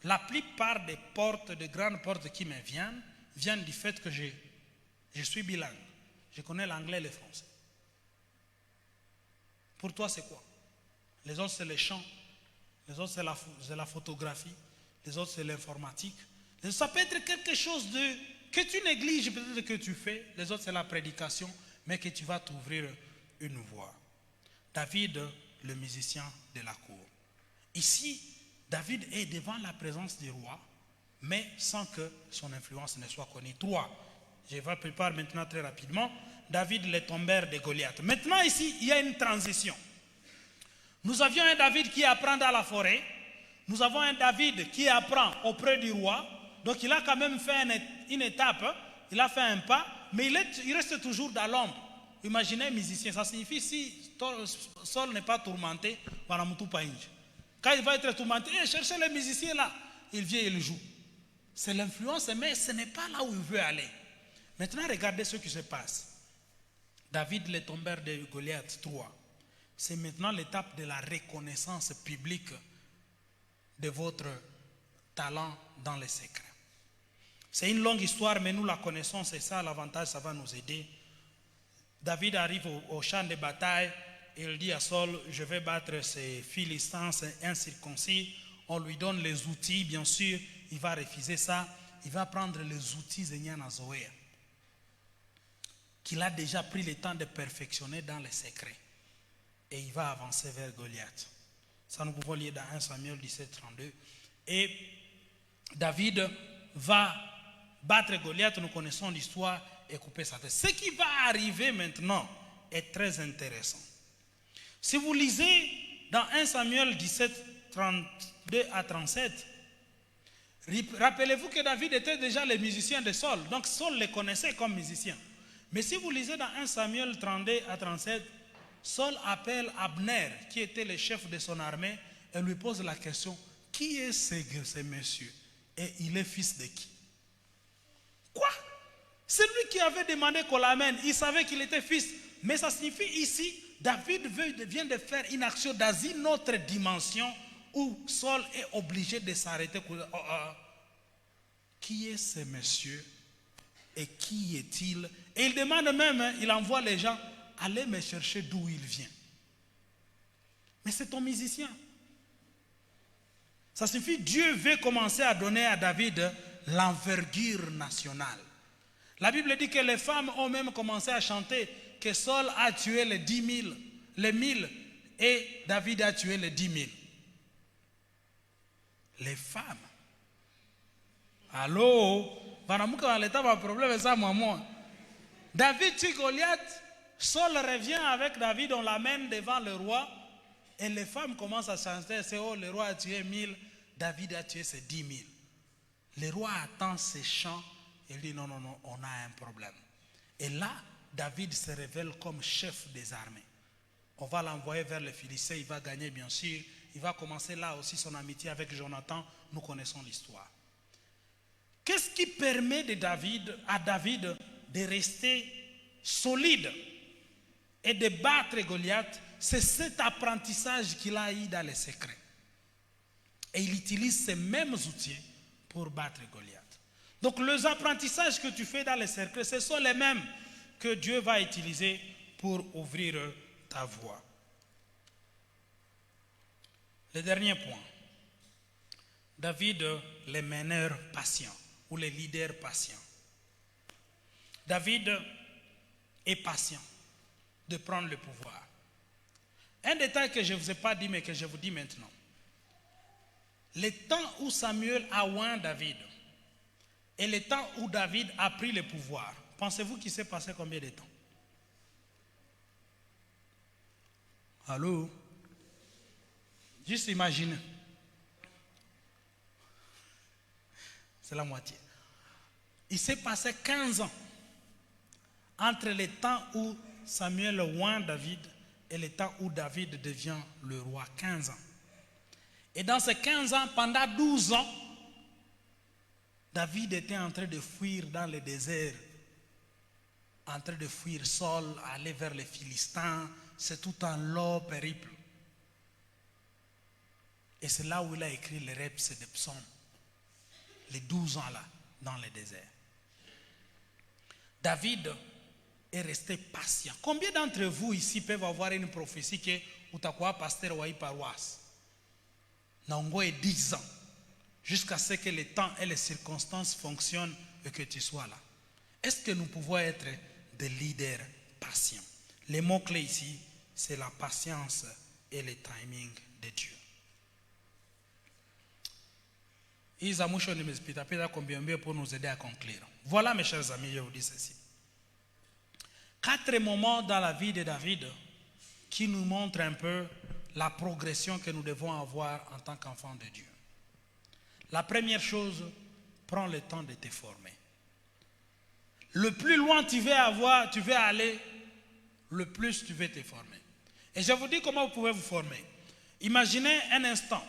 La plupart des portes, des grandes portes qui me viennent du fait que je suis bilingue. Je connais l'anglais et le français. Pour toi, c'est quoi? Les autres, c'est les chants. Les autres, c'est la photographie. Les autres, c'est l'informatique. Ça peut être quelque chose que tu négliges, peut-être que tu fais. Les autres, c'est la prédication, mais que tu vas t'ouvrir une voie. David, le musicien de la cour. Ici, David est devant la présence du roi, mais sans que son influence ne soit connue. 3. Je vais préparer maintenant très rapidement. David, le tombeur de Goliath. Maintenant, ici, il y a une transition. Nous avions un David qui apprend dans la forêt. Nous avons un David qui apprend auprès du roi. Donc, il a quand même fait une étape. Il a fait un pas, mais il reste toujours dans l'ombre. Imaginez un musicien. Ça signifie si Saul n'est pas tourmenté, quand il va être tourmenté, cherchez le musicien là. Il vient et il joue. C'est l'influence, mais ce n'est pas là où il veut aller. Maintenant, regardez ce qui se passe. David, le tombeur de Goliath 3. C'est maintenant l'étape de la reconnaissance publique de votre talent dans les secrets. C'est une longue histoire, mais nous la connaissons, c'est ça l'avantage, ça va nous aider. David arrive au champ de bataille et il dit à Saul, je vais battre ces Philistins incirconcis. On lui donne les outils, bien sûr, il va refuser ça. Il va prendre les outils Zénian-Azoé, qu'il a déjà pris le temps de perfectionner dans les secrets. Et il va avancer vers Goliath. Ça, nous pouvons lire dans 1 Samuel 17, 32. Et David va battre Goliath, nous connaissons l'histoire, et couper sa tête. Ce qui va arriver maintenant est très intéressant. Si vous lisez dans 1 Samuel 17, 32 à 37, rappelez-vous que David était déjà le musicien de Saul. Donc Saul le connaissait comme musicien. Mais si vous lisez dans 1 Samuel 32 à 37, Saul appelle Abner, qui était le chef de son armée, et lui pose la question, qui est ce monsieur? Et il est fils de qui? Quoi? C'est lui qui avait demandé qu'on l'amène. Il savait qu'il était fils. Mais ça signifie ici, David vient de faire une action dans une autre dimension où Saul est obligé de s'arrêter pour dire, qui est ce monsieur et qui est-il? Et il demande même, il envoie les gens, allez me chercher d'où il vient. Mais c'est ton musicien. Ça suffit, Dieu veut commencer à donner à David l'envergure nationale. La Bible dit que les femmes ont même commencé à chanter que Saul a tué les 10 000, les 1000, et David a tué les 10 000. Les femmes. Allô? Problème ça, moi. David tue Goliath. Saul revient avec David, on l'amène devant le roi. Et les femmes commencent à chanter, c'est oh, le roi a tué 1000, David a tué ses 10 000. Le roi attend ces chants, il dit non, on a un problème. Et là, David se révèle comme chef des armées. On va l'envoyer vers les Philistins, il va gagner bien sûr. Il va commencer là aussi son amitié avec Jonathan, nous connaissons l'histoire. Qu'est-ce qui permet à David de rester solide et de battre Goliath? C'est cet apprentissage qu'il a eu dans les secrets. Et il utilise ces mêmes outils pour battre Goliath. Donc les apprentissages que tu fais dans les secrets, ce sont les mêmes que Dieu va utiliser pour ouvrir ta voie. Le dernier point. David, les meneurs patients ou les leaders patients. David est patient de prendre le pouvoir. Un détail que je ne vous ai pas dit, mais que je vous dis maintenant. Le temps où Samuel a oint David et le temps où David a pris le pouvoir, pensez-vous qu'il s'est passé combien de temps? Allô? Juste imaginez. C'est la moitié. Il s'est passé 15 ans entre le temps où Samuel oint David et le temps où David devient le roi, 15 ans. Et dans ces 15 ans, pendant 12 ans, David était en train de fuir dans le désert, en train de fuir Saul, aller vers les Philistins. C'est tout un long périple. Et c'est là où il a écrit les reps et des psaumes, les 12 ans là, dans le désert. David est resté patient. Combien d'entre vous ici peuvent avoir une prophétie que utakuwa pasteur wa paroisse? Nango est 10 ans. Jusqu'à ce que le temps et les circonstances fonctionnent et que tu sois là. Est-ce que nous pouvons être des leaders patients? Les mots-clés ici, c'est la patience et le timing de Dieu. Isamusho nimezipita combien pour nous aider à conclure. Voilà mes chers amis, je vous dis ceci. 4 moments dans la vie de David qui nous montrent un peu la progression que nous devons avoir en tant qu'enfants de Dieu. La première chose, prends le temps de te former. Le plus loin tu veux aller, le plus tu veux te former. Et je vous dis comment vous pouvez vous former. Imaginez un instant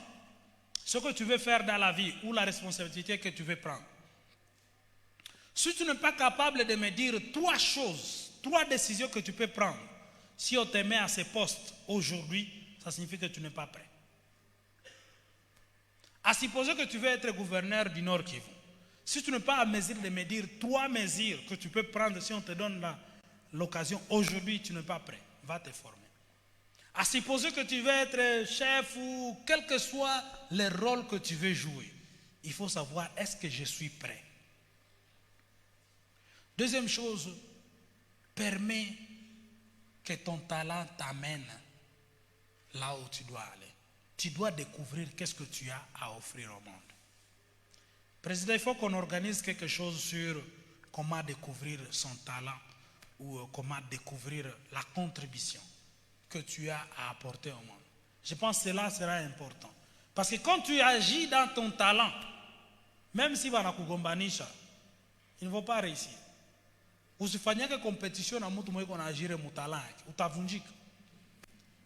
ce que tu veux faire dans la vie ou la responsabilité que tu veux prendre. Si tu n'es pas capable de me dire 3 choses, 3 décisions que tu peux prendre, si on te met à ce poste aujourd'hui, ça signifie que tu n'es pas prêt. À supposer que tu veux être gouverneur du Nord Kivu, si tu n'es pas à mesure de me dire 3 mesures que tu peux prendre si on te donne l'occasion, aujourd'hui tu n'es pas prêt, va te former. À supposer que tu veux être chef ou quel que soit le rôle que tu veux jouer, il faut savoir est-ce que je suis prêt. Deuxième chose, permets que ton talent t'amène là où tu dois aller. Tu dois découvrir qu'est-ce que tu as à offrir au monde. Président, il faut qu'on organise quelque chose sur comment découvrir son talent ou comment découvrir la contribution que tu as à apporter au monde. Je pense que cela sera important. Parce que quand tu agis dans ton talent, même si wanakugombanisha, il ne va pas réussir. Usifanyake compétition na mtu mweko na agire mutala yake, utavunjika.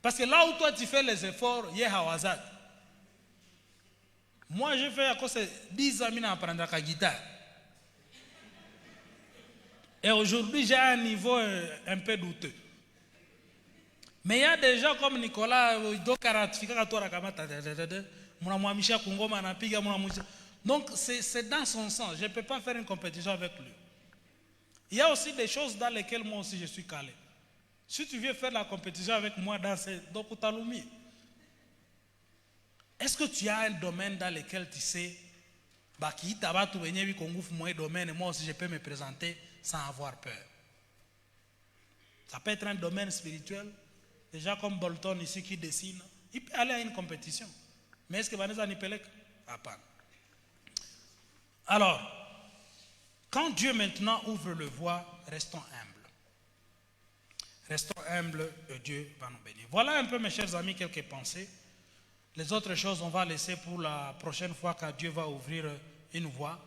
Parce que là où toi tu fais les efforts, il y a hawazat. Moi j'ai fait à cause de 10 ans à apprendre la guitare. Et aujourd'hui j'ai un niveau un peu douteux. Mais il y a des gens comme Nicolas, il doit ratifier à toi la kamata. Donc c'est dans son sens. Je ne peux pas faire une compétition avec lui. Il y a aussi des choses dans lesquelles moi aussi je suis calé. Si tu viens faire la compétition avec moi dans ces Dokutalumi, est-ce que tu as un domaine dans lequel tu sais, moi aussi je peux me présenter sans avoir peur? Ça peut être un domaine spirituel. Déjà comme Bolton ici qui dessine, il peut aller à une compétition. Mais est-ce que Vanessa Nipelek? Pas. Alors, quand Dieu maintenant ouvre le voie, restons humbles. Restons humbles et Dieu va nous bénir. Voilà un peu, mes chers amis, quelques pensées. Les autres choses, on va laisser pour la prochaine fois quand Dieu va ouvrir une voie.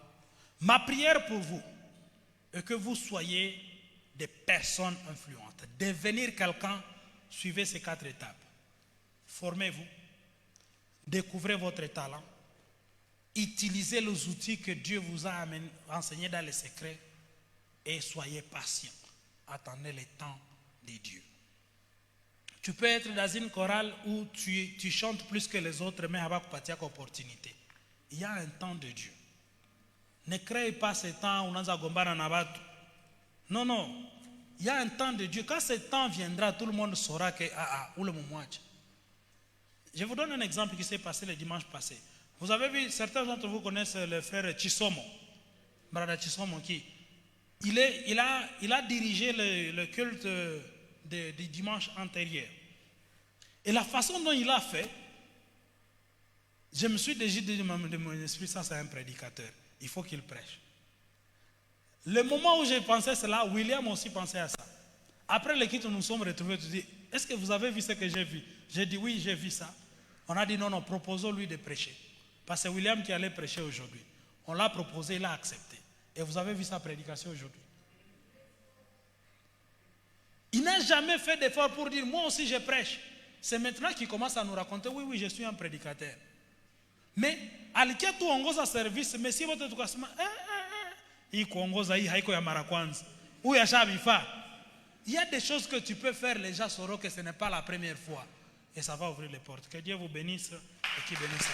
Ma prière pour vous est que vous soyez des personnes influentes. Devenir quelqu'un, suivez ces 4 étapes. Formez-vous. Découvrez votre talent. Utilisez les outils que Dieu vous a enseignés dans les secrets. Et soyez patient. Attendez le temps de Dieu. Tu peux être dans une chorale où tu chantes plus que les autres, mais avec pas opportunité. Il y a un temps de Dieu. Ne créez pas ce temps où nous avons Nabatu. Non, non. Il y a un temps de Dieu. Quand ce temps viendra, tout le monde saura que où le moment. Je vous donne un exemple qui s'est passé le dimanche passé. Vous avez vu, certains d'entre vous connaissent le frère Chisomo. Brada Chisomo qui. Il a dirigé le culte du dimanche antérieur. Et la façon dont il a fait, je me suis déjà dit de mon esprit, ça c'est un prédicateur. Il faut qu'il prêche. Le moment où j'ai pensé cela, William aussi pensait à ça. Après l'équipe, nous nous sommes retrouvés, tu dis, est-ce que vous avez vu ce que j'ai vu? J'ai dit oui, j'ai vu ça. On a dit non, proposons-lui de prêcher. Parce que c'est William qui allait prêcher aujourd'hui. On l'a proposé, il a accepté. Et vous avez vu sa prédication aujourd'hui. Il n'a jamais fait d'effort pour dire, moi aussi je prêche. C'est maintenant qu'il commence à nous raconter, oui, je suis un prédicateur. Mais, alikiatu ongoza service, mais si votre tukasema, il y a des choses que tu peux faire, les gens sauront que ce n'est pas la première fois. Et ça va ouvrir les portes. Que Dieu vous bénisse et qu'il bénisse.